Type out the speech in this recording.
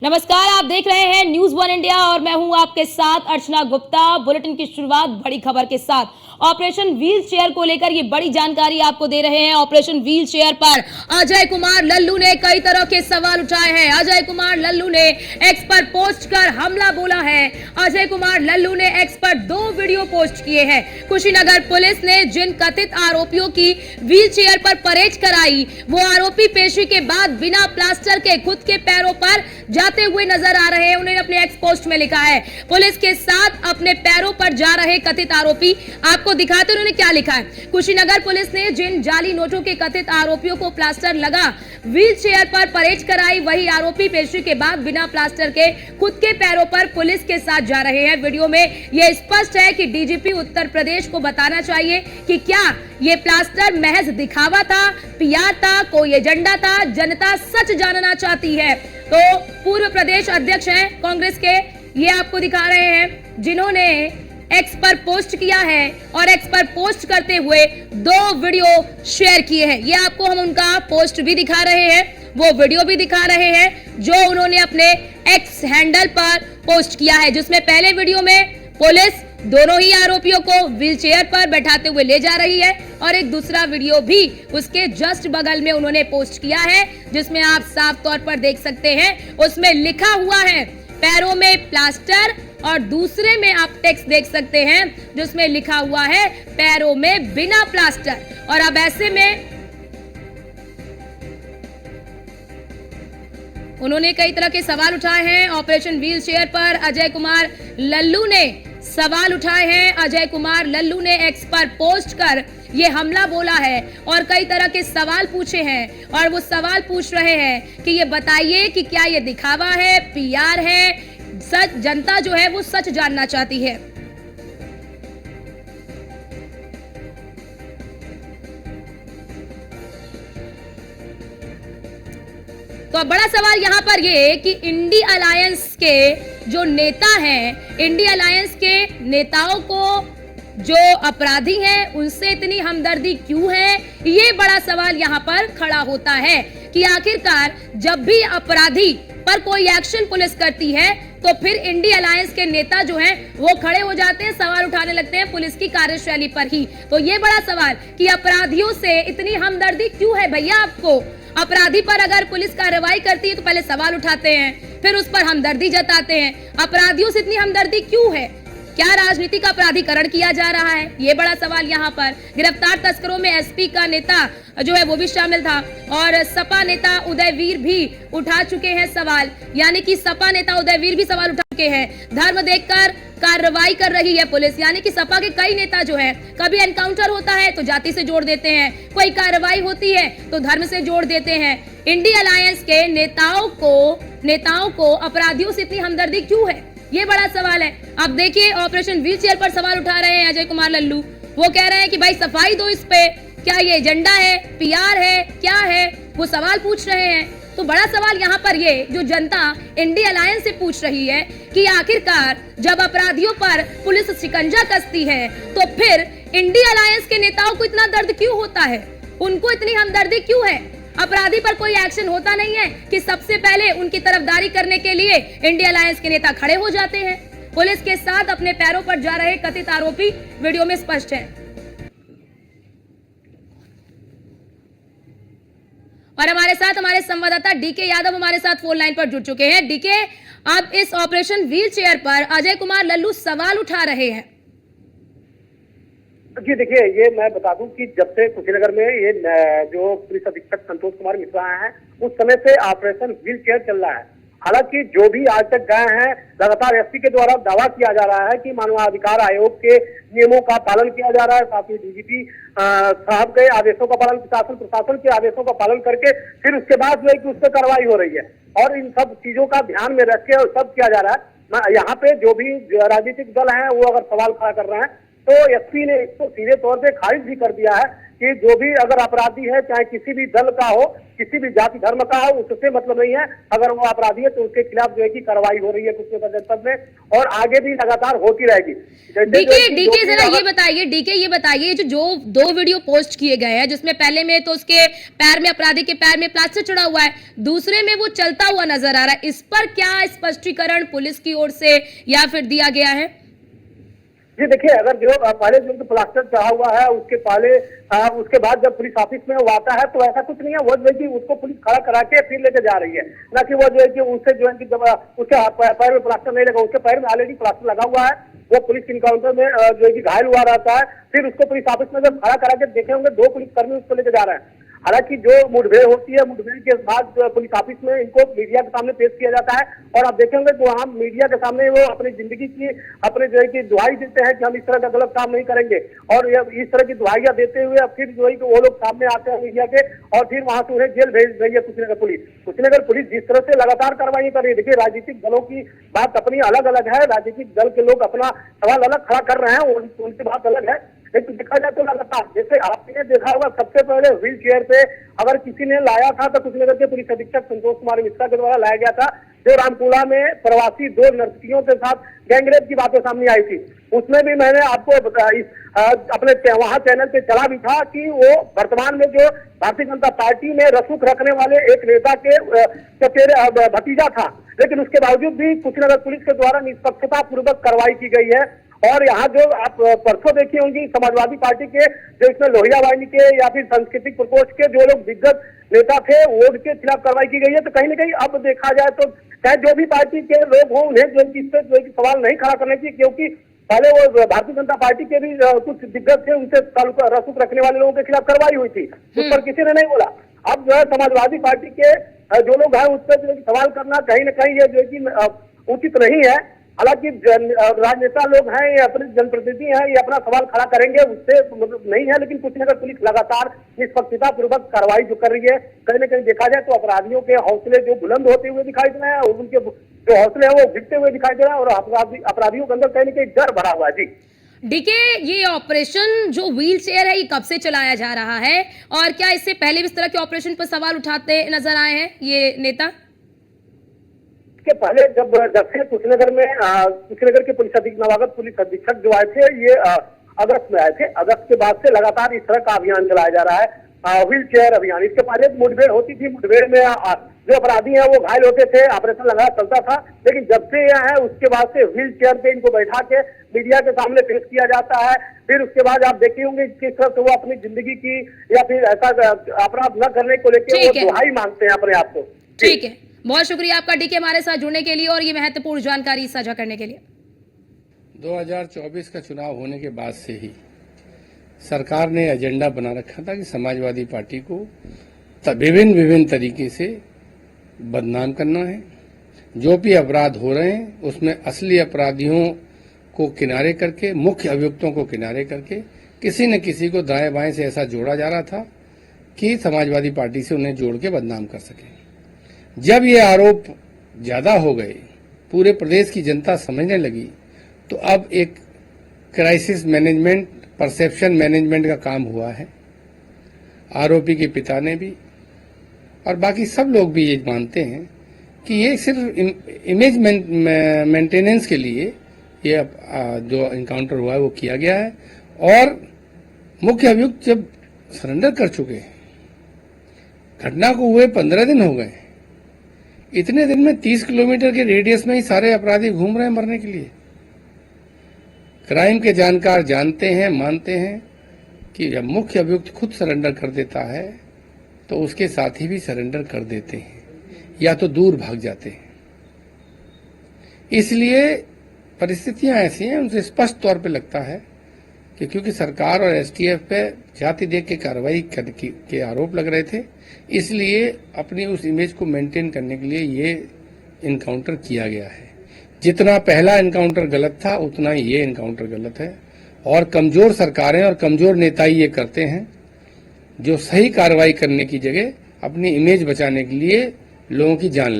नमस्कार, आप देख रहे हैं न्यूज वन इंडिया और मैं हूं आपके साथ अर्चना गुप्ता। बुलेटिन की शुरुआत बड़ी खबर के साथ। ऑपरेशन व्हील चेयर को लेकर ये बड़ी जानकारी आपको दे रहे हैं। ऑपरेशन व्हील चेयर पर अजय कुमार लल्लू ने कई तरह के सवाल उठाए हैं। अजय कुमार लल्लू ने एक्स पर पोस्ट कर हमला बोला है। अजय कुमार लल्लू ने एक्स पर 2 वीडियो पोस्ट किए हैं। कुशीनगर पुलिस ने जिन कथित आरोपियों की व्हील चेयर पर परेड कराई, वो आरोपी पेशी के बाद बिना प्लास्टर के खुद के पैरों पर जाते हुए नजर आ रहे हैं। उन्होंने अपने एक्स पोस्ट में लिखा है, पुलिस के साथ अपने पैरों पर जा रहे कथित आरोपी। आपको दिखाते उन्होंने क्या लिखा है। कुशीनगर पुलिस ने जिन जाली नोटों के कथित आरोपियों को प्लास्टर लगा व्हील चेयर पर परेड कराई, वही आरोपी पेशी के बाद बिना प्लास्टर के खुद के पैरों पर पुलिस के साथ जा रहे हैं। वीडियो में यह स्पष्ट है कि डीजीपी उत्तर प्रदेश को बताना चाहिए कि क्या ये प्लास्टर महज दिखावा था, पीआर था, कोई एजेंडा था। जनता सच जानना चाहती है। तो पूर्व प्रदेश अध्यक्ष हैं कांग्रेस के, ये आपको दिखा रहे हैं, जिन्होंने एक्स पर पोस्ट किया है और एक्स पर पोस्ट करते हुए 2 वीडियो शेयर किए हैं। ये आपको हम उनका पोस्ट भी दिखा रहे हैं, वो वीडियो भी दिखा रहे हैं जो उन्होंने अपने एक्स हैंडल पर पोस्ट किया है, जिसमें पहले वीडियो में पुलिस दोनों ही आरोपियों को व्हील चेयर पर बैठाते हुए ले जा रही है और एक दूसरा वीडियो भी उसके जस्ट बगल में उन्होंने पोस्ट किया है, जिसमें आप साफ तौर पर देख सकते हैं, उसमें लिखा हुआ है पैरों में प्लास्टर, और दूसरे में आप टेक्स्ट देख सकते हैं जिसमें लिखा हुआ है पैरों में बिना प्लास्टर। और अब ऐसे में उन्होंने कई तरह के सवाल उठाए हैं। ऑपरेशन व्हील चेयर पर अजय कुमार लल्लू ने सवाल उठाए हैं। अजय कुमार लल्लू ने एक्स पर पोस्ट कर ये हमला बोला है और कई तरह के सवाल पूछे हैं, और वो सवाल पूछ रहे हैं कि ये बताइए कि क्या ये दिखावा है, पीआर है। सच, जनता जो है वो सच जानना चाहती है। तो अब बड़ा सवाल यहाँ पर ये कि इंडी अलायंस के जो नेता हैं, इंडी अलायंस के नेताओं को जो अपराधी हैं उनसे इतनी हमदर्दी क्यों है, ये बड़ा सवाल यहाँ पर खड़ा होता है कि आखिरकार जब भी अपराधी पर कोई एक्शन पुलिस करती है तो फिर इंडी अलायंस के नेता जो हैं वो खड़े हो जाते हैं, सवाल उठाने लगते हैं पुलिस की कार्यशैली पर ही। तो ये बड़ा सवाल कि अपराधियों से इतनी हमदर्दी क्यों है भैया आपको। अपराधी पर अगर पुलिस कार्रवाई करती है तो पहले सवाल उठाते हैं, फिर उस पर हमदर्दी जताते हैं। अपराधियों से इतनी हमदर्दी क्यों है? क्या राजनीति का अपराधीकरण किया जा रहा है? ये बड़ा सवाल यहाँ पर। गिरफ्तार तस्करों में एसपी का नेता जो है वो भी शामिल था और सपा नेता उदयवीर भी उठा चुके हैं सवाल, यानी कि सपा नेता उदयवीर भी सवाल उठा चुके हैं। धर्म देखकर कार्रवाई कर रही है पुलिस, यानी कि सपा के कई नेता जो है, कभी एनकाउंटर होता है तो जाति से जोड़ देते हैं, कोई कार्रवाई होती है तो धर्म से जोड़ देते हैं। इंडी अलायंस के नेताओं को अपराधियों से इतनी हमदर्दी क्यों है, ये बड़ा सवाल है। अब देखिए ऑपरेशन व्हील चेयर पर सवाल उठा रहे हैं अजय कुमार लल्लू। वो कह रहे हैं कि भाई सफाई दो इस पे, क्या ये एजेंडा है, पीआर है, क्या है, वो सवाल पूछ रहे हैं। तो बड़ा सवाल यहाँ पर ये जो जनता इंडी अलायंस से पूछ रही है कि आखिरकार जब अपराधियों पर पुलिस शिकंजा कसती है तो फिर इंडी अलायंस के नेताओं को इतना दर्द क्यों होता है, उनको इतनी हमदर्दी क्यों है। अपराधी पर कोई एक्शन होता नहीं है कि सबसे पहले उनकी तरफदारी करने के लिए इंडी अलायंस के नेता खड़े हो जाते हैं। पुलिस के साथ अपने पैरों पर जा रहे कथित आरोपी वीडियो में स्पष्ट है। और हमारे साथ हमारे संवाददाता डीके यादव हमारे साथ फोन लाइन पर जुड़ चुके हैं। डीके, अब इस ऑपरेशन व्हील चेयर पर अजय कुमार लल्लू सवाल उठा रहे हैं। जी देखिए, ये मैं बता दूं कि जब से कुशीनगर में ये जो पुलिस अधीक्षक संतोष कुमार मिश्रा हैं, उस समय से ऑपरेशन व्हील चेयर चल रहा है। हालांकि जो भी आज तक गए हैं, लगातार एसपी के द्वारा दावा किया जा रहा है कि मानवाधिकार आयोग के नियमों का पालन किया जा रहा है, साथ ही डीजीपी साहब के आदेशों का पालन, प्रशासन के आदेशों का पालन करके फिर उसके बाद जो है कि उस पर कार्रवाई हो रही है। और इन सब चीजों का ध्यान में रख के सब किया जा रहा है। यहाँ पे जो भी राजनीतिक दल है वो अगर सवाल खड़ा कर रहे हैं तो एसपी ने इसको सीधे तौर पे खारिज भी कर दिया है कि जो भी अगर अपराधी है, चाहे किसी भी दल का हो, किसी भी जाति धर्म का हो, उससे मतलब नहीं है। अगर वो अपराधी है तो उसके खिलाफ जो है कि कार्रवाई हो रही है कुशीनगर जनपद में और आगे भी लगातार होती रहेगी। डीके जरा ये बताइए जो 2 वीडियो पोस्ट किए गए हैं, जिसमें पहले में तो उसके पैर में, अपराधी के पैर में प्लास्टर चढ़ा हुआ है, दूसरे में वो चलता हुआ नजर आ रहा है, इस पर क्या स्पष्टीकरण पुलिस की ओर से या फिर दिया गया है? जी देखिए, अगर जो पहले जो प्लास्टर चढ़ा हुआ है उसके बाद जब पुलिस ऑफिस में वो आता है तो ऐसा कुछ नहीं है। वो जो है कि उसको पुलिस खड़ा करा के फिर लेके जा रही है, ना कि वो जो है कि उससे जो है कि जब उसके पैर में प्लास्टर नहीं लगा, उसके पैर में ऑलरेडी प्लास्टर लगा हुआ है। वो पुलिस इनकाउंटर में जो है कि घायल हुआ रहता है, फिर उसको पुलिस ऑफिस में जब खड़ा करा के देखे होंगे 2 पुलिसकर्मी उसको लेके जा रहे हैं। हालांकि जो मुठभेड़ होती है, मुठभेड़ के बाद पुलिस ऑफिस में इनको मीडिया के सामने पेश किया जाता है और आप देखेंगे तो वहाँ मीडिया के सामने वो अपनी जिंदगी की अपने जो है कि दुहाई देते हैं कि हम इस तरह का गलत काम नहीं करेंगे, और इस तरह की दुहाइयां देते हुए अब फिर जो है कि वो लोग सामने आते हैं मीडिया के और फिर वहां से उन्हें जेल भेज रही है कुशीनगर पुलिस। कुशीनगर पुलिस जिस तरह से लगातार कार्रवाई कर रही है, देखिए राजनीतिक दलों की बात अपनी अलग अलग है, राजनीतिक दल के लोग अपना सवाल अलग खड़ा कर रहे हैं, उनकी बात अलग है। लेकिन देखा जाए तो लगातार, जैसे आपने देखा होगा सबसे पहले व्हील चेयर पे अगर किसी ने लाया था तो कुशीनगर के पुलिस अधीक्षक संतोष कुमार मिश्रा के द्वारा लाया गया था, जो रामकुला में प्रवासी 2 नर्तकियों के साथ गैंगरेप की बातें सामने आई थी। उसमें भी मैंने आपको अपने वहां चैनल पे चला भी था कि वो वर्तमान में जो भारतीय जनता पार्टी में रसूख रखने वाले एक नेता के चचेरे भतीजा था, लेकिन उसके बावजूद भी कुशीनगर पुलिस के द्वारा निष्पक्षता पूर्वक कार्रवाई की गई है। और यहाँ जो आप परसों देखी होंगी समाजवादी पार्टी के जो इसमें लोहिया वाहिनी के या फिर सांस्कृतिक प्रकोष्ठ के जो लोग दिग्गज नेता थे, वो के खिलाफ कार्रवाई की गई है। तो कहीं ना कहीं अब देखा जाए तो चाहे जो भी पार्टी के लोग हों, उन्हें जो इस पर जो सवाल नहीं खड़ा करने चाहिए, क्योंकि पहले वो भारतीय जनता पार्टी के भी कुछ दिग्गज थे, उनसे रसूख रखने वाले लोगों के खिलाफ कार्रवाई हुई थी, उस पर किसी ने नहीं बोला। अब जो है समाजवादी पार्टी के जो लोग हैं उस पर जो सवाल करना कहीं ना कहीं ये जो कि उचित नहीं है। हालांकि राजनेता लोग हैं या अपने जनप्रतिनिधि हैं, ये अपना सवाल खड़ा करेंगे, उससे मतलब नहीं है, लेकिन कुशीनगर पुलिस लगातार निष्पक्षता पूर्वक कार्रवाई जो कर रही है। कहीं ना कहीं देखा जाए तो अपराधियों के हौसले जो बुलंद होते हुए दिखाई दे रहे हैं और उनके जो हौसले हैं वो गिरते हुए दिखाई दे रहे हैं और अपराधियों के अंदर कहीं ना कहीं डर भरा हुआ है। जी डीके, ये ऑपरेशन जो व्हील चेयर है ये कब से चलाया जा रहा है और क्या इससे पहले भी इस तरह के ऑपरेशन पर सवाल उठाते नजर आए हैं ये नेता? के पहले जब से कुशीनगर के नवागत पुलिस अधीक्षक जो आए थे, ये अगस्त में आए थे। अगस्त के बाद से लगातार इस तरह का अभियान चलाया जा रहा है, व्हील चेयर अभियान। इसके पहले मुठभेड़ होती थी, मुठभेड़ में जो अपराधी हैं वो घायल होते थे, ऑपरेशन लगातार चलता था। लेकिन जब से यह है उसके बाद से व्हील चेयर पे इनको बैठा के मीडिया के सामने पेश किया जाता है। फिर उसके बाद आप देखी होंगे किस तरह से वो अपनी जिंदगी की या फिर ऐसा अपराध न करने को लेकर वो दुहाई मांगते हैं अपने आप को। ठीक है, बहुत शुक्रिया आपका डीके हमारे साथ जुड़ने के लिए और ये महत्वपूर्ण जानकारी साझा करने के लिए। 2024 का चुनाव होने के बाद से ही सरकार ने एजेंडा बना रखा था कि समाजवादी पार्टी को विभिन्न तरीके से बदनाम करना है। जो भी अपराध हो रहे हैं उसमें असली अपराधियों को किनारे करके, मुख्य अभियुक्तों को किनारे करके किसी न किसी को दाएं बाएं से ऐसा जोड़ा जा रहा था कि समाजवादी पार्टी से उन्हें जोड़ के बदनाम कर सके। जब ये आरोप ज्यादा हो गए, पूरे प्रदेश की जनता समझने लगी, तो अब एक क्राइसिस मैनेजमेंट, परसेप्शन मैनेजमेंट का काम हुआ है। आरोपी के पिता ने भी और बाकी सब लोग भी ये मानते हैं कि ये सिर्फ इमेज मेंटेनेंस के लिए ये जो इनकाउंटर हुआ है वो किया गया है। और मुख्य अभियुक्त जब सरेंडर कर चुके हैं, घटना को हुए 15 दिन हो गए, इतने दिन में 30 किलोमीटर के रेडियस में ही सारे अपराधी घूम रहे हैं मरने के लिए। क्राइम के जानकार जानते हैं, मानते हैं कि जब मुख्य अभियुक्त खुद सरेंडर कर देता है तो उसके साथी भी सरेंडर कर देते हैं या तो दूर भाग जाते हैं। इसलिए परिस्थितियां ऐसी हैं, उनसे स्पष्ट तौर पे लगता है कि क्योंकि सरकार और एसटीएफ पे जाति देख के कार्रवाई के आरोप लग रहे थे, इसलिए अपनी उस इमेज को मेंटेन करने के लिए ये इनकाउंटर किया गया है। जितना पहला इनकाउंटर गलत था उतना ही ये इनकाउंटर गलत है और कमजोर सरकारें और कमजोर नेता ही ये करते हैं, जो सही कार्रवाई करने की जगह अपनी इमेज बचाने के लिए लोगों की जान